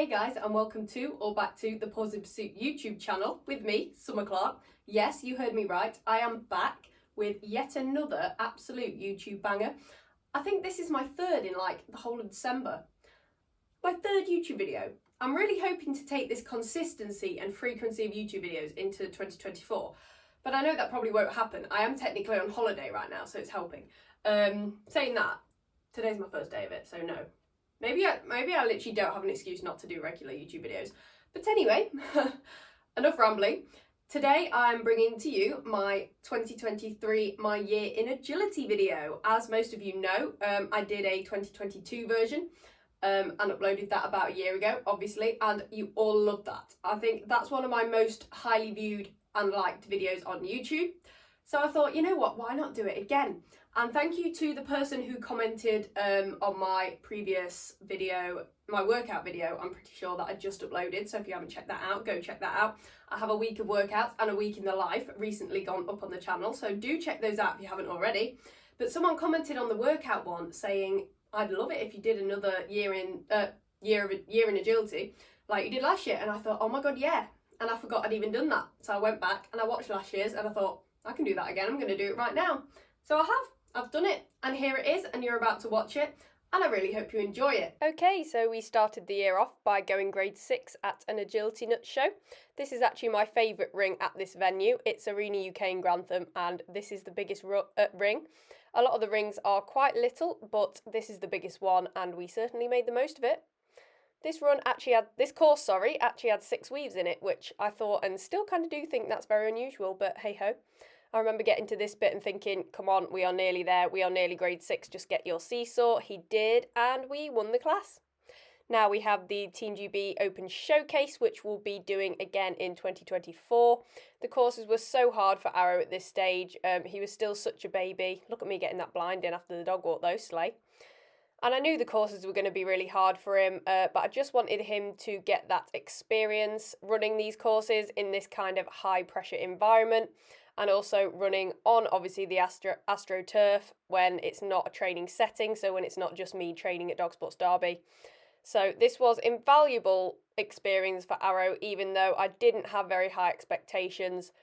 Hey guys, and welcome to or back to the Positive Pursuit YouTube channel with me, Summer Clark. Yes, you heard me right. I am back with yet another absolute YouTube banger. I think this is my third in like the whole of December. My third YouTube video. I'm really hoping to take this consistency and frequency of YouTube videos into 2024. But I know that probably won't happen. I am technically on holiday right now, so it's helping. Saying that, today's my first day of it, so no. Maybe I literally don't have an excuse not to do regular YouTube videos. But anyway, enough rambling. Today I'm bringing to you my 2023 My Year in Agility video. As most of you know, I did a 2022 version and uploaded that about a year ago, obviously, and you all loved that. I think that's one of my most highly viewed and liked videos on YouTube. So I thought, you know what, why not do it again? And thank you to the person who commented on my previous video, my workout video, I'm pretty sure that I just uploaded. So if you haven't checked that out, go check that out. I have a week of workouts and a week in the life recently gone up on the channel. So do check those out if you haven't already. But someone commented on the workout one saying, I'd love it if you did another year in agility like you did last year. And I thought, oh my God, yeah. And I forgot I'd even done that. So I went back and I watched last year's and I thought, I can do that again. I'm going to do it right now. So I have. I've done it, and here it is, and you're about to watch it, and I really hope you enjoy it. Okay, so we started the year off by going grade 6 at an Agility Nuts show. This is actually my favourite ring at this venue. It's Arena UK in Grantham, and this is the biggest ring. A lot of the rings are quite little, but this is the biggest one, and we certainly made the most of it. This course actually had 6 weaves in it, which I thought and still kind of do think that's very unusual, but hey ho. I remember getting to this bit and thinking, come on, we are nearly there, we are nearly grade 6, just get your seesaw. He did, and we won the class. Now we have the Team GB Open Showcase, which we'll be doing again in 2024. The courses were so hard for Arrow at this stage. He was still such a baby. Look at me getting that blind in after the dog walk though, slay. And I knew the courses were going to be really hard for him, but I just wanted him to get that experience running these courses in this kind of high pressure environment, and also running on obviously the AstroTurf when it's not a training setting, so when it's not just me training at Dog Sports Derby. So this was invaluable experience for Arrow, even though I didn't have very high expectations.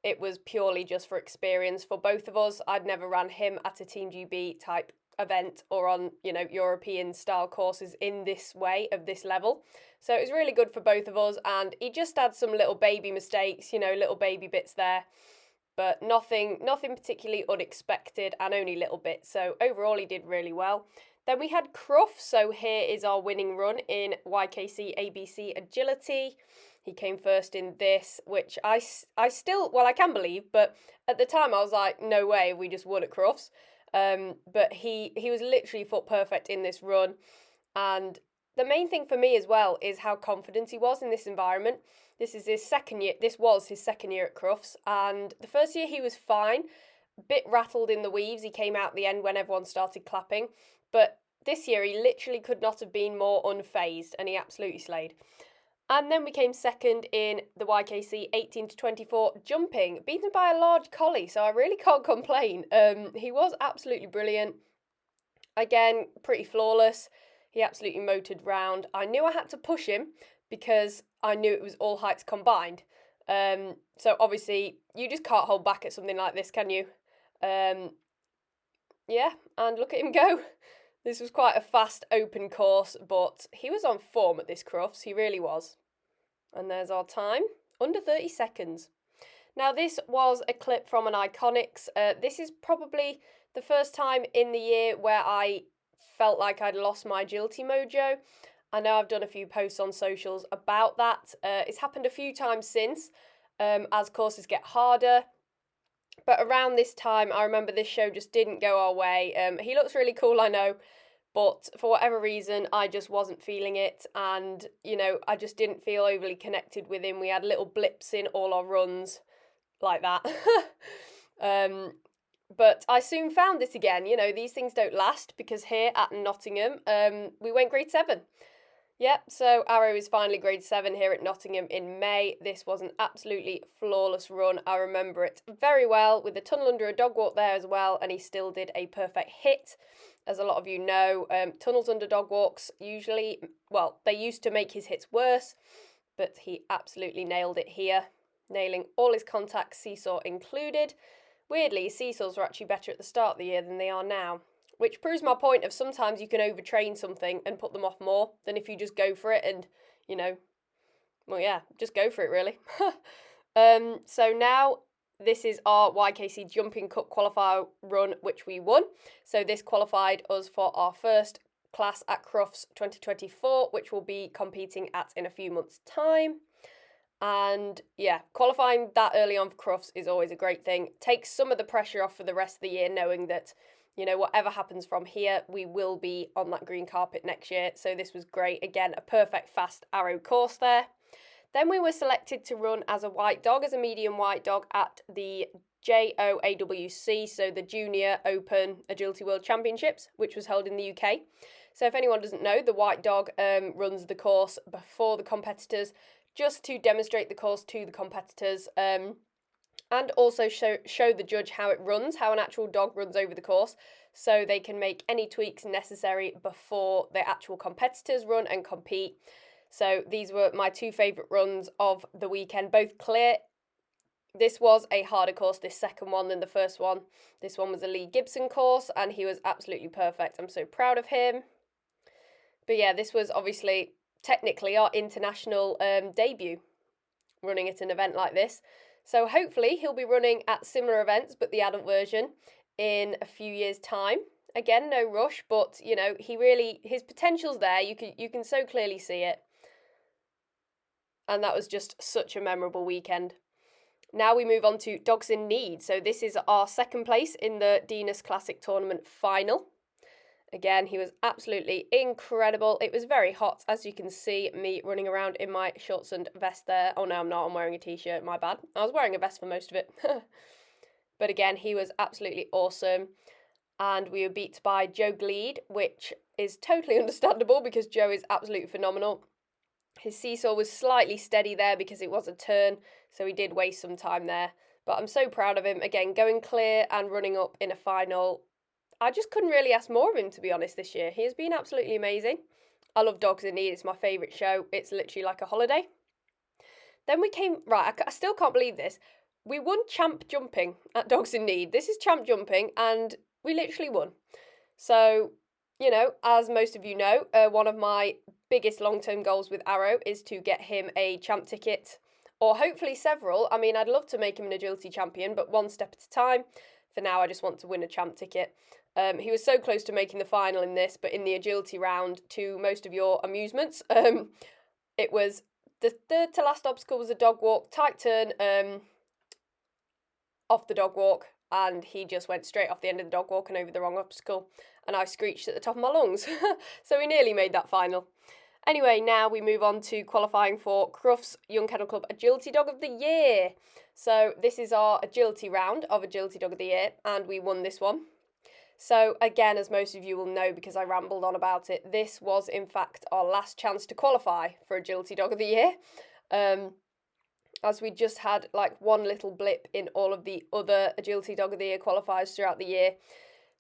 It was purely just for experience for both of us. I'd never ran him at a Team GB type event or on, European style courses in this way of this level. So it was really good for both of us, and he just had some little baby mistakes, little baby bits there, but nothing particularly unexpected and only little bits. So overall he did really well. Then we had Crufts, so here is our winning run in YKC ABC Agility. He came first in this, which I can believe, but at the time I was like, no way, we just won at Crufts. But he was literally foot perfect in this run, and the main thing for me as well is how confident he was in this environment. This was his second year at Crufts, and the first year he was fine, a bit rattled in the weaves. He came out the end when everyone started clapping, but this year he literally could not have been more unfazed, and he absolutely slayed. And then we came second in the YKC 18 to 24 jumping, beaten by a large collie, so I really can't complain. He was absolutely brilliant. Again, pretty flawless. He absolutely motored round. I knew I had to push him because I knew it was all heights combined. So obviously, you just can't hold back at something like this, can you? Yeah, and look at him go. This was quite a fast, open course, but he was on form at this Crufts. He really was. And there's our time, under 30 seconds. Now, this was a clip from an Iconics. This is probably the first time in the year where I felt like I'd lost my agility mojo. I know I've done a few posts on socials about that. It's happened a few times since, as courses get harder. But around this time, I remember this show just didn't go our way. He looks really cool, I know, but for whatever reason, I just wasn't feeling it. And, I just didn't feel overly connected with him. We had little blips in all our runs like that. But I soon found it again. These things don't last, because here at Nottingham, we went grade 7. Yep, so Arrow is finally grade 7 here at Nottingham in May. This was an absolutely flawless run. I remember it very well, with a tunnel under a dog walk there as well, and he still did a perfect hit. As a lot of you know, tunnels under dog walks usually, well, they used to make his hits worse, but he absolutely nailed it here, nailing all his contacts, seesaw included. Weirdly, seesaws were actually better at the start of the year than they are now, which proves my point of sometimes you can overtrain something and put them off more than if you just go for it and, well, yeah, just go for it, really. So now this is our YKC Jumping Cup qualifier run, which we won. So this qualified us for our first class at Crufts 2024, which we'll be competing at in a few months' time. And yeah, qualifying that early on for Crufts is always a great thing. Takes some of the pressure off for the rest of the year, knowing that, whatever happens from here, we will be on that green carpet next year. So this was great. Again, a perfect fast arrow course there. Then we were selected to run as a white dog, as a medium white dog at the JOAWC, so the Junior Open Agility World Championships, which was held in the UK. So if anyone doesn't know, the white dog runs the course before the competitors, just to demonstrate the course to the competitors, and also show the judge how it runs, how an actual dog runs over the course, so they can make any tweaks necessary before the actual competitors run and compete. So these were my two favourite runs of the weekend, both clear. This was a harder course, this second one, than the first one. This one was a Lee Gibson course, and he was absolutely perfect. I'm so proud of him. But yeah, this was obviously technically our international debut, running at an event like this. So hopefully he'll be running at similar events, but the adult version, in a few years' time. Again, no rush, but his potential's there. You can so clearly see it. And that was just such a memorable weekend. Now we move on to Dogs in Need. So this is our second place in the Dinas Classic Tournament final. Again, he was absolutely incredible. It was very hot, as you can see me running around in my shorts and vest there. Oh no, I'm not. I'm wearing a t-shirt, my bad. I was wearing a vest for most of it. But again, he was absolutely awesome. And we were beat by Joe Gleed, which is totally understandable because Joe is absolutely phenomenal. His seesaw was slightly steady there because it was a turn, so he did waste some time there. But I'm so proud of him. Again, going clear and running up in a final. I just couldn't really ask more of him, to be honest, this year. He has been absolutely amazing. I love Dogs in Need. It's my favourite show. It's literally like a holiday. Then we came... Right, I still can't believe this. We won Champ Jumping at Dogs in Need. This is Champ Jumping, and we literally won. So, as most of you know, one of my biggest long-term goals with Arrow is to get him a champ ticket, or hopefully several. I mean, I'd love to make him an agility champion, but one step at a time. For now, I just want to win a champ ticket. He was so close to making the final in this, but in the agility round, to most of your amusements, it was the third to last obstacle was a dog walk, tight turn off the dog walk, and he just went straight off the end of the dog walk and over the wrong obstacle, and I screeched at the top of my lungs. So we nearly made that final. Anyway, now we move on to qualifying for Crufts Young Kennel Club Agility Dog of the Year. So this is our agility round of Agility Dog of the Year, and we won this one. So again, as most of you will know because I rambled on about it, this was in fact our last chance to qualify for Agility Dog of the Year. As we just had like one little blip in all of the other Agility Dog of the Year qualifiers throughout the year.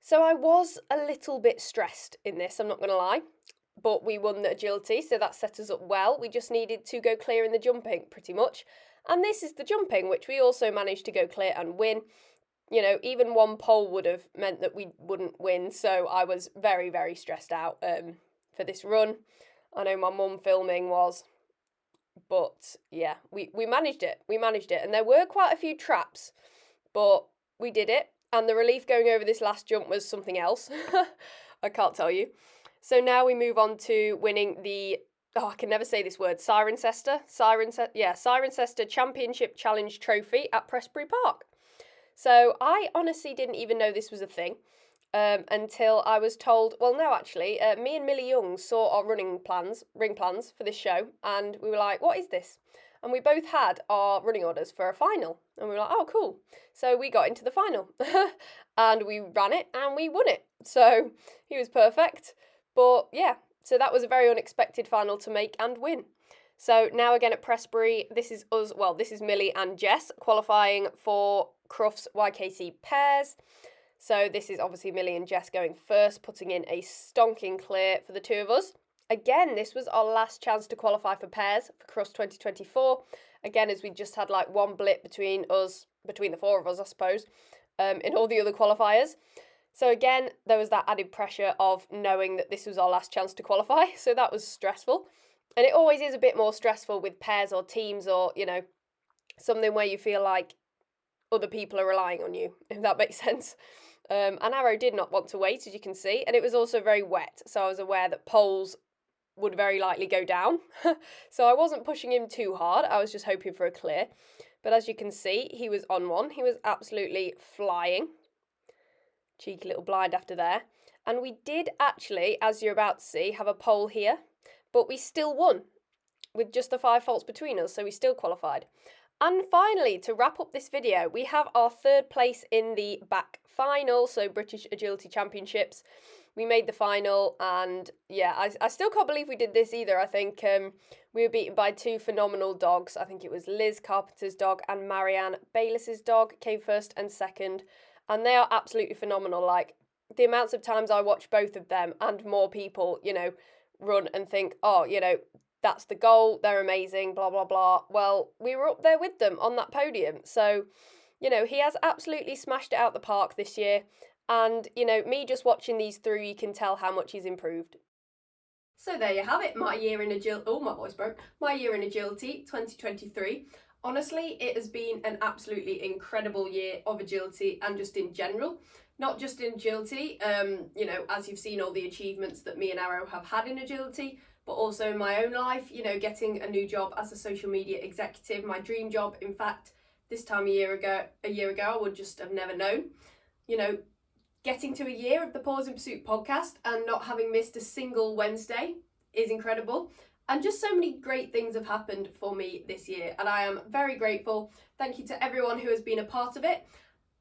So I was a little bit stressed in this, I'm not going to lie. But we won the agility, so that set us up well. We just needed to go clear in the jumping, pretty much. And this is the jumping, which we also managed to go clear and win. Even one pole would have meant that we wouldn't win, so I was very, very stressed out for this run. I know my mum filming was, but yeah, we managed it. We managed it, and there were quite a few traps, but we did it. And the relief going over this last jump was something else. I can't tell you. So now we move on to winning the, I can never say this word, Cirencester Championship Challenge Trophy at Prestbury Park. So I honestly didn't even know this was a thing until I was told, well, no, actually, me and Millie Young saw our ring plans for this show, and we were like, what is this? And we both had our running orders for a final, and we were like, oh, cool. So we got into the final, and we ran it, and we won it. So he was perfect. But yeah, so that was a very unexpected final to make and win. So now again at Prestbury, this is us, well, this is Millie and Jess qualifying for Crufts YKC pairs. So this is obviously Millie and Jess going first, putting in a stonking clear for the two of us. Again, this was our last chance to qualify for pairs for Crufts 2024. Again, as we just had like one blip between the four of us, I suppose, in all the other qualifiers. So again, there was that added pressure of knowing that this was our last chance to qualify. So that was stressful. And it always is a bit more stressful with pairs or teams or, something where you feel like other people are relying on you, if that makes sense. And Arrow did not want to wait, as you can see. And it was also very wet. So I was aware that poles would very likely go down. So I wasn't pushing him too hard. I was just hoping for a clear. But as you can see, he was on one. He was absolutely flying. Cheeky little blind after there. And we did actually, as you're about to see, have a pole here. But we still won with just the 5 faults between us. So we still qualified. And finally, to wrap up this video, we have our 3rd place in the back final, so British Agility Championships. We made the final, and yeah, I still can't believe we did this either. I think we were beaten by 2 phenomenal dogs. I think it was Liz Carpenter's dog and Marianne Bayliss's dog came 1st and 2nd, and they are absolutely phenomenal. Like, the amounts of times I watch both of them and more people, run and think, oh, that's the goal, they're amazing, blah, blah, blah. Well, we were up there with them on that podium. So, he has absolutely smashed it out the park this year. And, me just watching these through, you can tell how much he's improved. So there you have it, my year in agility. Oh, my voice broke. My year in agility, 2023. Honestly, it has been an absolutely incredible year of agility and just in general. Not just in agility, as you've seen all the achievements that me and Arrow have had in agility, but also in my own life, getting a new job as a social media executive, my dream job. In fact, this time a year ago, I would just have never known. Getting to a year of the Pause in Pursuit podcast and not having missed a single Wednesday is incredible. And just so many great things have happened for me this year, and I am very grateful. Thank you to everyone who has been a part of it.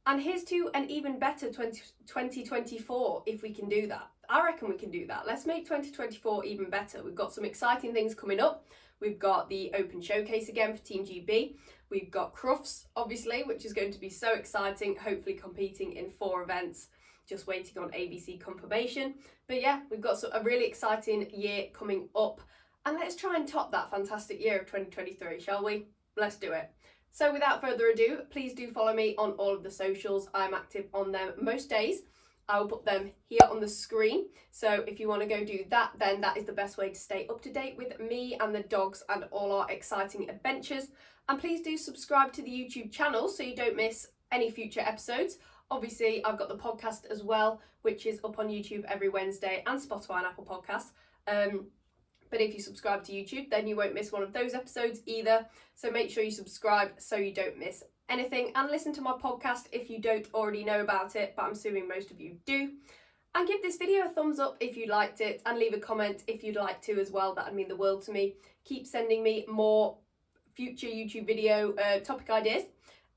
And here's to an even better 2024 if we can do that. I reckon we can do that. Let's make 2024 even better. We've got some exciting things coming up. We've got the Open Showcase again for Team GB. We've got Crufts, obviously, which is going to be so exciting, hopefully competing in 4 events. Just waiting on ABC confirmation. But yeah, we've got a really exciting year coming up. And let's try and top that fantastic year of 2023, shall we? Let's do it. So without further ado, please do follow me on all of the socials. I'm active on them most days. I will put them here on the screen. So if you want to go do that, then that is the best way to stay up to date with me and the dogs and all our exciting adventures. And please do subscribe to the YouTube channel so you don't miss any future episodes. Obviously, I've got the podcast as well, which is up on YouTube every Wednesday and Spotify and Apple Podcasts. But if you subscribe to YouTube, then you won't miss one of those episodes either. So make sure you subscribe so you don't miss anything. And listen to my podcast if you don't already know about it, but I'm assuming most of you do. And give this video a thumbs up if you liked it, and leave a comment if you'd like to as well. That'd mean the world to me. Keep sending me more future YouTube video topic ideas.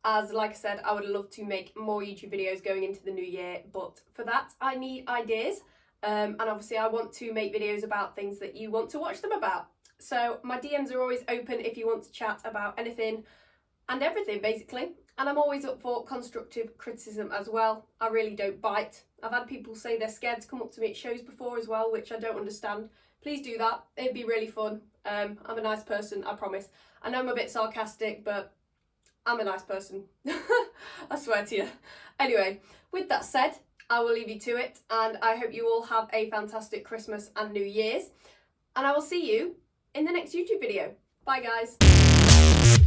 As like I said, I would love to make more YouTube videos going into the new year, but for that I need ideas. And obviously I want to make videos about things that you want to watch them about. So my DMs are always open if you want to chat about anything and everything basically. And I'm always up for constructive criticism as well. I really don't bite. I've had people say they're scared to come up to me at shows before as well, which I don't understand. Please do that. It'd be really fun. I'm a nice person, I promise. I know I'm a bit sarcastic, but I'm a nice person. I swear to you. Anyway, with that said, I will leave you to it, and I hope you all have a fantastic Christmas and New Year's, and I will see you in the next YouTube video. Bye guys.